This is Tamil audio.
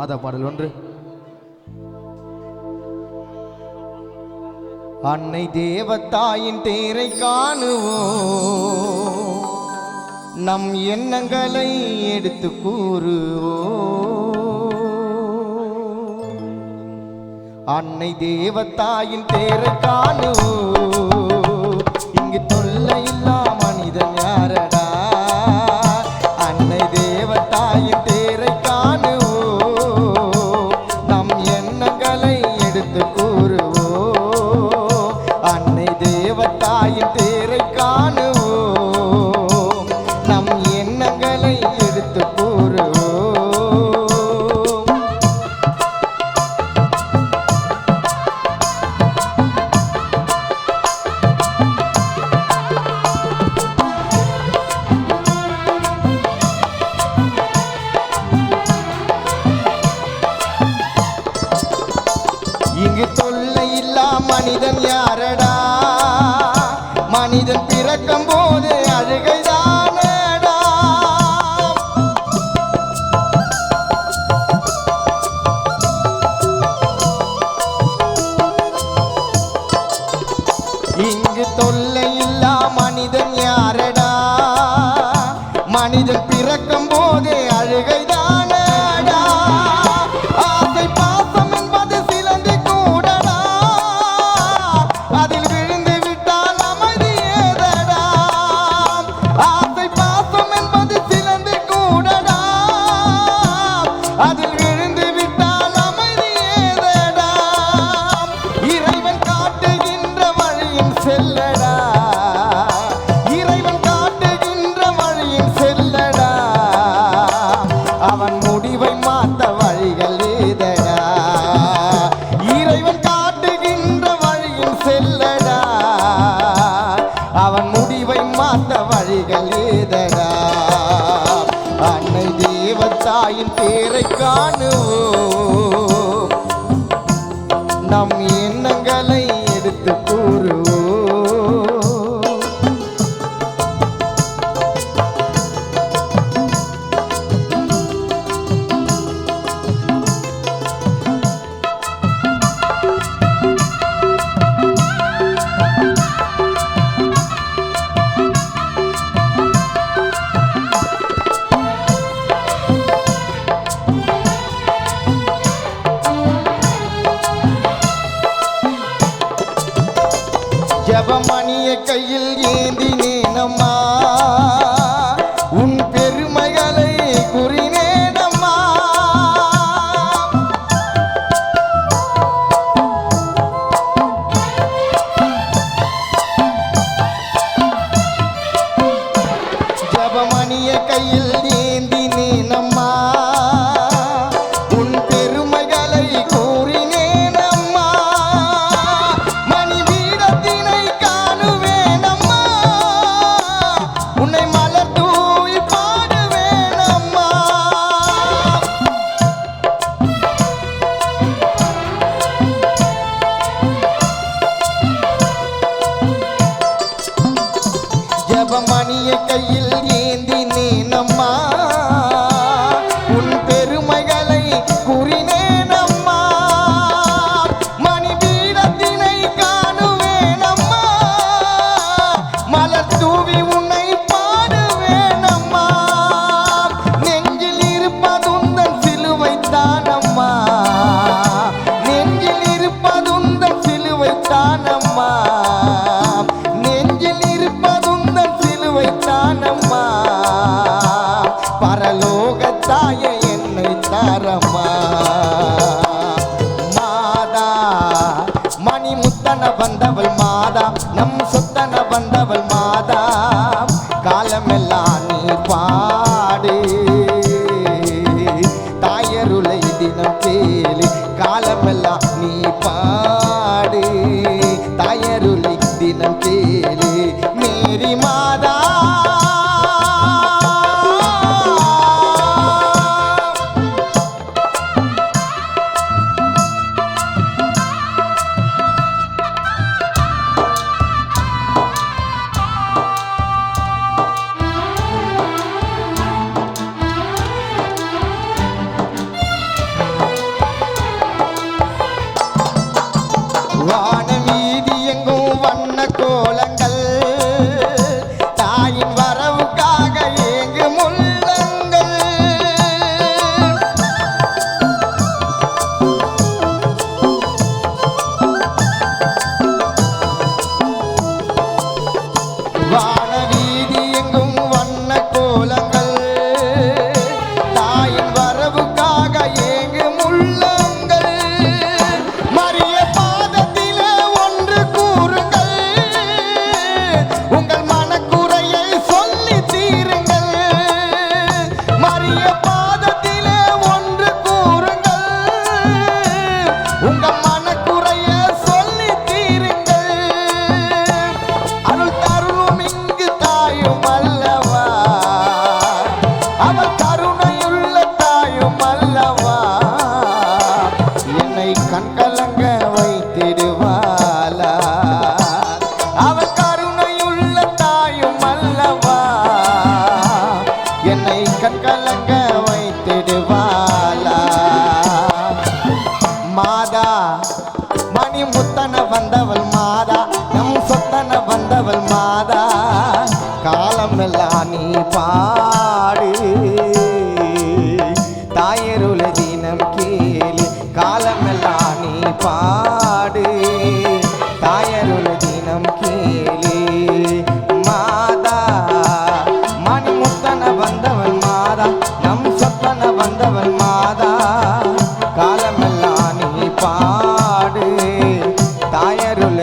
மாதா பாடல் ஒன்று. அன்னை தேவத்தாயின் தேரை காணுவோம், நம் எண்ணங்களை எடுத்து கூறுவோம். அன்னை தேவத்தாயின் தேரை காணுவோம், இங்கு தொல்லை இல்லா மனிதன் யாரடா. அன்னை தேவத்தாயின் தேரை காணுவோம், நம் எண்ணங்களை எடுத்து கூறுவோம். அன்னை தேவத்தாயின் தேரை காணுவோம், நம் எண்ணங்களை எடுத்து கூறுவோம். இங்கு தொல்லை இல்லா மனிதன் யாரடா. மனிதன் பிறக்கும் போது அழுகைதானடா. இங்கு தொல்லை இல்லா மனிதன் யாரடா. மனிதன் பிறக்கும் போது அழுகைதானடா. ஆசை பாசம் என்பது சிலந்தி கூடடா, அதில் விழுந்து விட்டால் அமைதி ஏதடா. ஆசை பாசம் என்பது சிலந்தி கூடடா, அதில் விழுந்து விட்டால் அமைதி ஏதடா. இறைவன் காட்டுகின்ற வழியின் செல்லடா, இறைவன் காட்டுகின்ற வழியின் செல்லடா. அவன் முடிவை மாற்ற வழிகள் ஏதடா. இறைவன் காட்டுகின்ற வழியில் செல்லடா, அவன் முடிவை மாற்ற வழிகள் ஏதடா. அன்னை தேவத்தாயின் தேரை காணுவோம், நம் எண்ணங்களை எடுத்து கூறுவோம். ஜபமணியை கையில் ஏந்தினேனம்மா, உன் பெருமைகளை கூறினேனம்மா. ஜபமணியை கையில் ஏந்தினேனம்மா, உன் பெருமைகளை கூறினேனம்மா. மணி வீடத்தினை காணுவேனம்மா, உன்னை மலர் தூவி பாடுவேனம்மா. ஜபமணியை கையில் ஏந்தினேனம்மா, உன் பெருமைகளை கூறினேனம்மா. மணி பீடத்தினை காணுவேனம்மா, மலர் தூவி உன்னை பாடுவேனம்மா. நெஞ்சில் இருப்பதுந்தன் சிலுவைத்தானம்மா, நெஞ்சில் இருப்பதுந்தன் சிலுவைத்தானம்மா. நெஞ்சில் இருப்பதுந்தன் சிலுவைத்தானம்மா. பரலோகத்தாய என்னை தாரம்மா. மாதா மணிமுத்தன வந்தவள் மாதா, நம் சொத்தன வந்தவள் மாதா. காலமெல்லாம் நீ பாடு, தாயருளை தினம் கேளு. காலமெல்லாம் நீ பாடு, தாயருளை தினம் கேளு. மேரி மாதா வந்தவள் மாதா நம் சொத்தன வந்தவள் மாதா காலமெல்லாம் நீ பாடு தாயருள தினம் கேளு காலமெல்லாம் நீ பாடு தாயருள தினம் கேளு மாதா மணிமுத்தன வந்தவள் மாதா நம் சொத்தன வந்தவள் மாதா காலமெல்லாம் நீ பாடு தாயருள